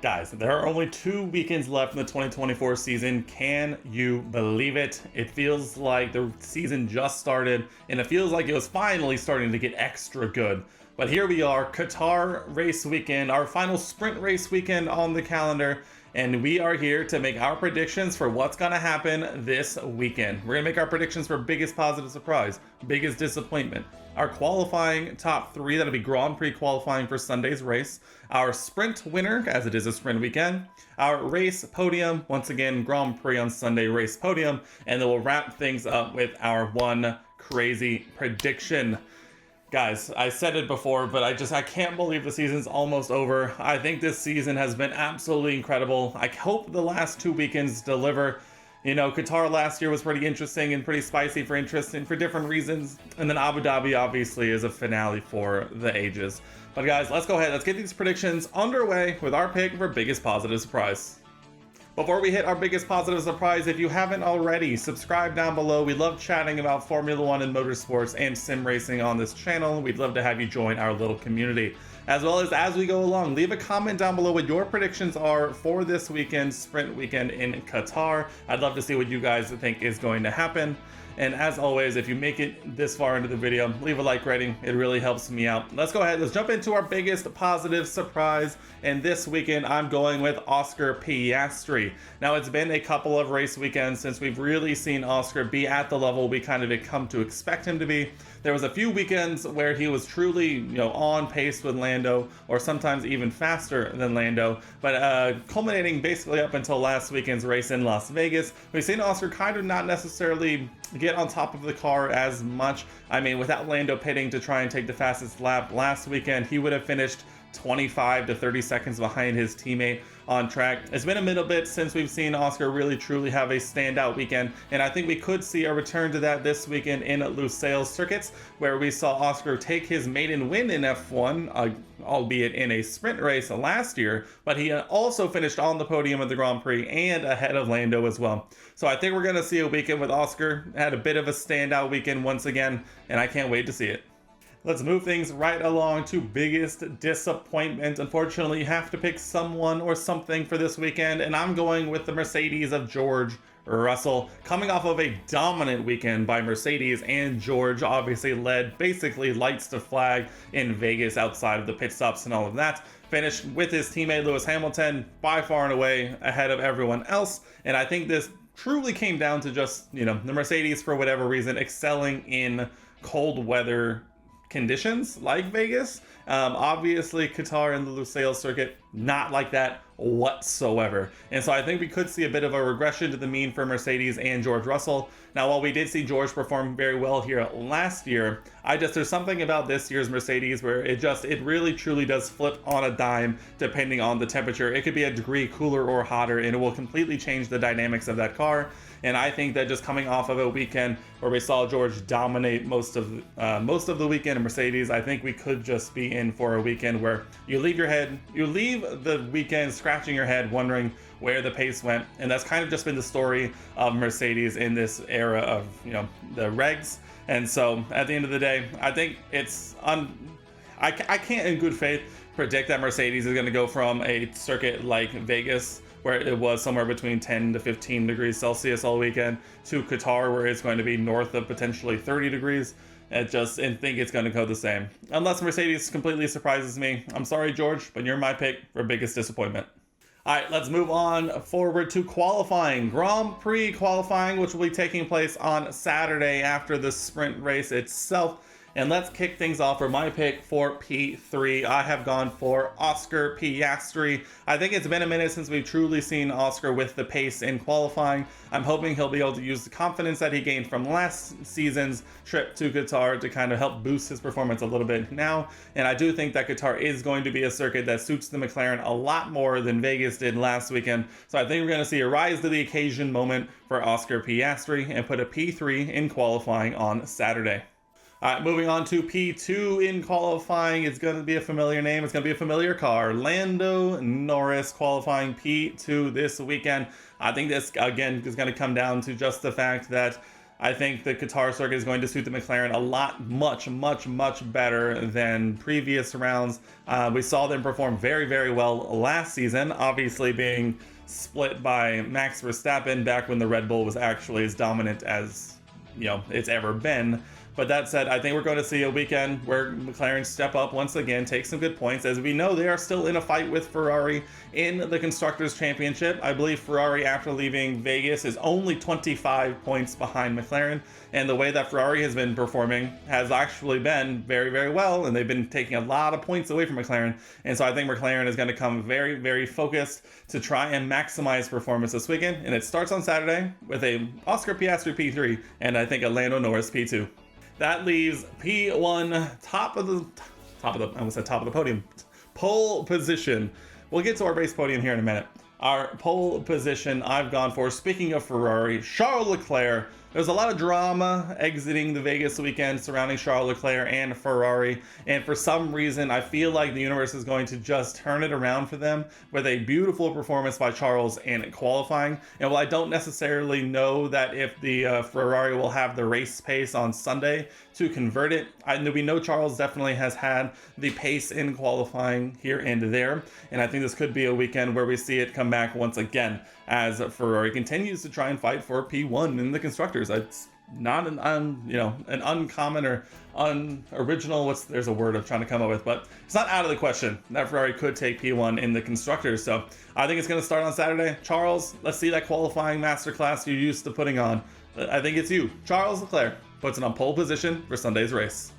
Guys, there are only 2 weekends left in the 2024 season. Can you believe it? It feels like the season just started, and it feels like it was finally starting to get extra good. But here we are, Qatar race weekend, our final sprint race weekend on the calendar, and we are here to make our predictions for what's going to happen this weekend. We're going to make our predictions for biggest positive surprise, biggest disappointment, our qualifying top 3, that'll be Grand Prix qualifying for Sunday's race, our sprint winner, as it is a sprint weekend, our race podium, once again, Grand Prix on Sunday race podium, and then we'll wrap things up with our one crazy prediction. Guys, I said it before, but I can't believe the season's almost over. I think this season has been absolutely incredible. I hope the last 2 weekends deliver. You know, Qatar last year was pretty interesting and pretty spicy for interest and for different reasons. And then Abu Dhabi obviously is a finale for the ages. But guys, let's go ahead. Let's get these predictions underway with our pick for biggest positive surprise. Before we hit our biggest positive surprise, if you haven't already, subscribe down below. We love chatting about Formula One and motorsports and sim racing on this channel. We'd love to have you join our little community. As well as we go along, leave a comment down below what your predictions are for this weekend, sprint weekend in Qatar. I'd love to see what you guys think is going to happen. And as always, if you make it this far into the video, leave a like rating. It really helps me out. Let's go ahead. Let's jump into our biggest positive surprise. And this weekend, I'm going with Oscar Piastri. Now, it's been a couple of race weekends since we've really seen Oscar be at the level we kind of come to expect him to be. There was a few weekends where he was truly, on pace with Lando, or sometimes even faster than Lando. But culminating basically up until last weekend's race in Las Vegas, we've seen Oscar kind of not necessarily get on top of the car as much. I mean, without Lando pitting to try and take the fastest lap last weekend, he would have finished 25 to 30 seconds behind his teammate on track. It's been a little bit since we've seen Oscar really truly have a standout weekend, and I think we could see a return to that this weekend in Lusail circuits, where we saw Oscar take his maiden win in F1, albeit in a sprint race last year, but he also finished on the podium at the Grand Prix and ahead of Lando as well. So I think we're going to see a weekend with Oscar. Had a bit of a standout weekend once again, and I can't wait to see it. Let's move things right along to biggest disappointment. Unfortunately, you have to pick someone or something for this weekend, and I'm going with the Mercedes of George Russell. Coming off of a dominant weekend by Mercedes, and George obviously led basically lights to flag in Vegas outside of the pit stops and all of that. Finished with his teammate Lewis Hamilton by far and away ahead of everyone else, and I think this truly came down to just, the Mercedes, for whatever reason, excelling in cold weather conditions like Vegas. Obviously Qatar and the Lusail circuit, not like that whatsoever. And so I think we could see a bit of a regression to the mean for Mercedes and George Russell. Now, while we did see George perform very well here last year, there's something about this year's Mercedes where it really truly does flip on a dime depending on the temperature. It could be a degree cooler or hotter, and it will completely change the dynamics of that car. And I think that just coming off of a weekend where we saw George dominate most of the weekend in Mercedes, I think we could just be in for a weekend where you leave the weekend scratching your head, wondering where the pace went. And that's kind of just been the story of Mercedes in this era of, the regs. And so at the end of the day, I think I can't in good faith predict that Mercedes is going to go from a circuit like Vegas, where it was somewhere between 10 to 15 degrees Celsius all weekend, to Qatar, where it's going to be north of potentially 30 degrees. And think it's going to go the same. Unless Mercedes completely surprises me. I'm sorry, George, but you're my pick for biggest disappointment. All right, let's move on forward to qualifying. Grand Prix qualifying, which will be taking place on Saturday after the sprint race itself. And let's kick things off for my pick for P3. I have gone for Oscar Piastri. I think it's been a minute since we've truly seen Oscar with the pace in qualifying. I'm hoping he'll be able to use the confidence that he gained from last season's trip to Qatar to kind of help boost his performance a little bit now. And I do think that Qatar is going to be a circuit that suits the McLaren a lot more than Vegas did last weekend. So I think we're going to see a rise to the occasion moment for Oscar Piastri and put a P3 in qualifying on Saturday. All right, moving on to P2 in qualifying. It's going to be a familiar name. It's going to be a familiar car. Lando Norris qualifying P2 this weekend. I think this, again, is going to come down to just the fact that I think the Qatar circuit is going to suit the McLaren a lot, much better than previous rounds. We saw them perform very well last season, obviously being split by Max Verstappen back when the Red Bull was actually as dominant as it's ever been. But that said, I think we're going to see a weekend where McLaren step up once again, take some good points. As we know, they are still in a fight with Ferrari in the Constructors' Championship. I believe Ferrari, after leaving Vegas, is only 25 points behind McLaren. And the way that Ferrari has been performing has actually been very well, and they've been taking a lot of points away from McLaren. And so I think McLaren is going to come very focused to try and maximize performance this weekend. And it starts on Saturday with a Oscar Piastri P3 and I think a Lando Norris P2. That leaves P1 top of the podium, pole position. We'll get to our race podium here in a minute. Our pole position I've gone for, speaking of Ferrari, Charles Leclerc. There's a lot of drama exiting the Vegas weekend surrounding Charles Leclerc and Ferrari, and for some reason I feel like the universe is going to just turn it around for them with a beautiful performance by Charles in qualifying. And while I don't necessarily know that if the Ferrari will have the race pace on Sunday to convert it, we know Charles definitely has had the pace in qualifying here and there, and I think this could be a weekend where we see it come back once again as Ferrari continues to try and fight for P1 in the Constructors. It's not an uncommon or unoriginal, there's a word I'm trying to come up with, but it's not out of the question that Ferrari could take P1 in the Constructors. So I think it's going to start on Saturday. Charles, let's see that qualifying masterclass you're used to putting on. I think it's you. Charles Leclerc puts it on pole position for Sunday's race.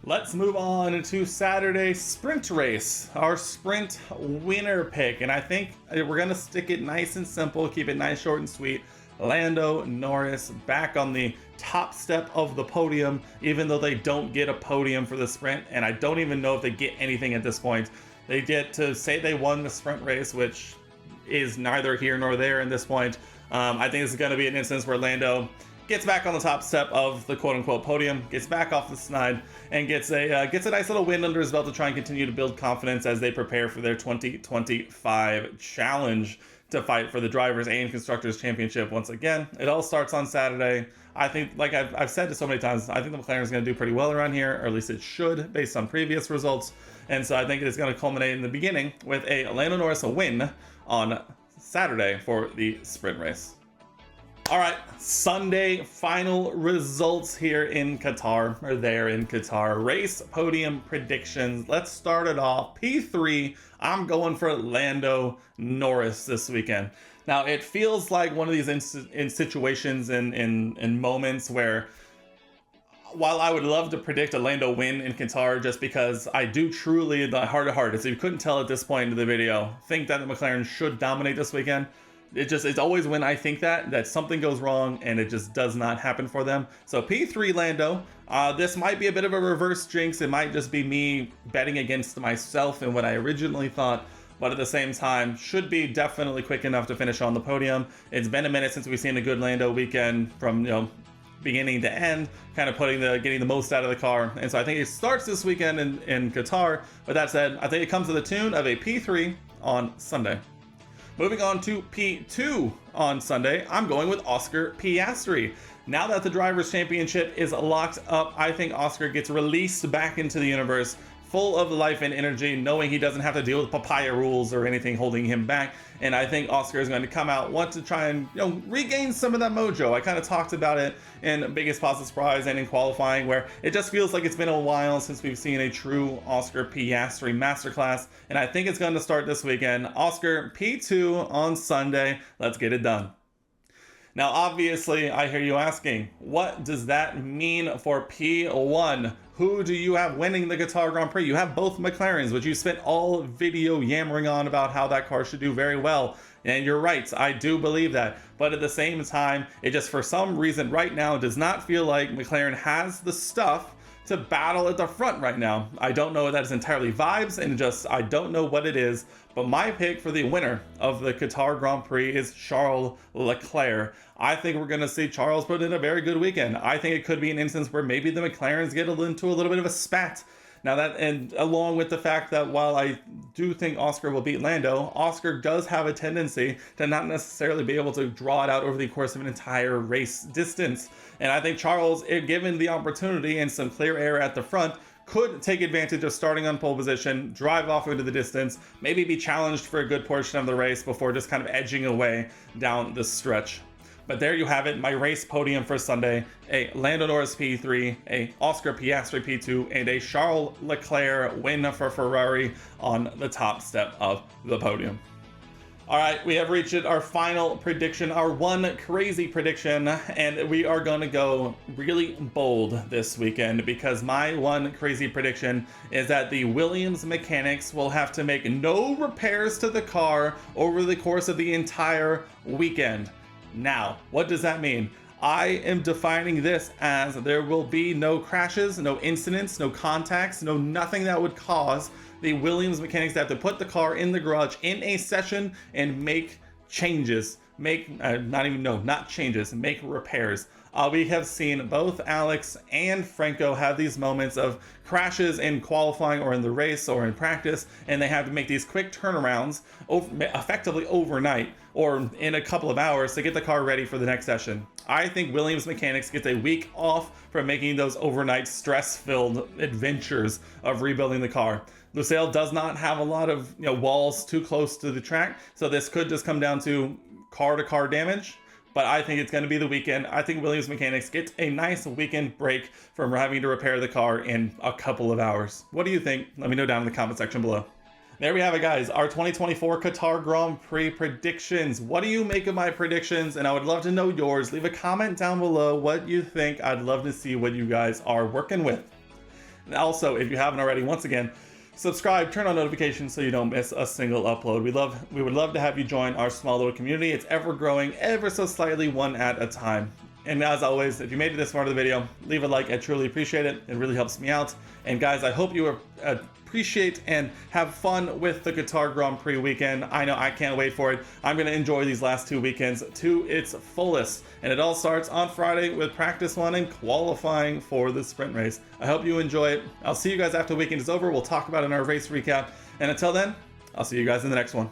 Let's move on to Saturday's sprint race, our sprint winner pick. And I think we're going to stick it nice and simple, keep it nice, short, and sweet. Lando Norris back on the top step of the podium, even though they don't get a podium for the sprint. And I don't even know if they get anything at this point. They get to say they won the sprint race, which is neither here nor there at this point. I think this is going to be an instance where Lando gets back on the top step of the quote-unquote podium, gets back off the snide, and gets a nice little win under his belt to try and continue to build confidence as they prepare for their 2025 challenge to fight for the Drivers' and Constructors' Championship once again. It all starts on Saturday. I think, like I've said it so many times, I think the McLaren is going to do pretty well around here, or at least it should, based on previous results. And so I think it is going to culminate in the beginning with a Lando Norris win on Saturday for the sprint race. All right, Sunday final results here in Qatar, or there in Qatar. Race podium predictions. Let's start it off. P3, I'm going for Lando Norris this weekend. Now, it feels like one of these in situations in moments where, while I would love to predict a Lando win in Qatar, just because I do truly, in the heart of heart, as you couldn't tell at this point in the video, think that the McLaren should dominate this weekend. It's always when I think that something goes wrong and it just does not happen for them. So P3 Lando, this might be a bit of a reverse jinx. It might just be me betting against myself and what I originally thought, but at the same time, should be definitely quick enough to finish on the podium. It's been a minute since we've seen a good Lando weekend from, beginning to end, kind of getting the most out of the car. And so I think it starts this weekend in Qatar. But that said, I think it comes to the tune of a P3 on Sunday. Moving on to P2 on Sunday, I'm going with Oscar Piastri. Now that the Drivers' Championship is locked up, I think Oscar gets released back into the universe, full of life and energy, knowing he doesn't have to deal with papaya rules or anything holding him back. And I think Oscar is going to come out, want to try and regain some of that mojo. I kind of talked about it in Biggest Possible Surprise and in qualifying, where it just feels like it's been a while since we've seen a true Oscar Piastri masterclass. And I think it's going to start this weekend. Oscar P2 on Sunday. Let's get it done. Now, obviously, I hear you asking, what does that mean for P1? Who do you have winning the Qatar Grand Prix? You have both McLarens, which you spent all video yammering on about how that car should do very well. And you're right, I do believe that. But at the same time, it just for some reason right now does not feel like McLaren has the stuff to battle at the front right now. I don't know if that is entirely vibes and I don't know what it is. But my pick for the winner of the Qatar Grand Prix is Charles Leclerc. I think we're going to see Charles put in a very good weekend. I think it could be an instance where maybe the McLarens get into a little bit of a spat Now that, and along with the fact that while I do think Oscar will beat Lando, Oscar does have a tendency to not necessarily be able to draw it out over the course of an entire race distance. And I think Charles, if given the opportunity and some clear air at the front, could take advantage of starting on pole position, drive off into the distance, maybe be challenged for a good portion of the race before just kind of edging away down the stretch. But there you have it, my race podium for Sunday. A Lando Norris P3, a Oscar Piastri P2, and a Charles Leclerc win for Ferrari on the top step of the podium. All right, we have reached our final prediction, our one crazy prediction, and we are going to go really bold this weekend because my one crazy prediction is that the Williams mechanics will have to make no repairs to the car over the course of the entire weekend. Now, what does that mean? I am defining this as there will be no crashes, no incidents, no contacts, no nothing that would cause the Williams mechanics to have to put the car in the garage in a session and make changes. Make repairs. We have seen both Alex and Franco have these moments of crashes in qualifying or in the race or in practice, and they have to make these quick turnarounds effectively overnight or in a couple of hours to get the car ready for the next session. I think Williams mechanics gets a week off from making those overnight stress-filled adventures of rebuilding the car. Lusail does not have a lot of walls too close to the track, so this could just come down to car-to-car damage. But I think it's going to be the weekend. I think Williams mechanics get a nice weekend break from having to repair the car in a couple of hours. What do you think? Let me know down in the comment section below. There we have it, guys. Our 2024 Qatar Grand Prix predictions. What do you make of my predictions? And I would love to know yours. Leave a comment down below what you think. I'd love to see what you guys are working with. And also, if you haven't already, once again, subscribe, turn on notifications so you don't miss a single upload. We would love to have you join our small little community. It's ever growing, ever so slightly, one at a time. And as always, if you made it this far into the video, leave a like. I truly appreciate it. It really helps me out. And guys, I hope you appreciate and have fun with the Qatar Grand Prix weekend. I know I can't wait for it. I'm going to enjoy these last 2 weekends to its fullest. And it all starts on Friday with practice 1 and qualifying for the sprint race. I hope you enjoy it. I'll see you guys after the weekend is over. We'll talk about it in our race recap. And until then, I'll see you guys in the next one.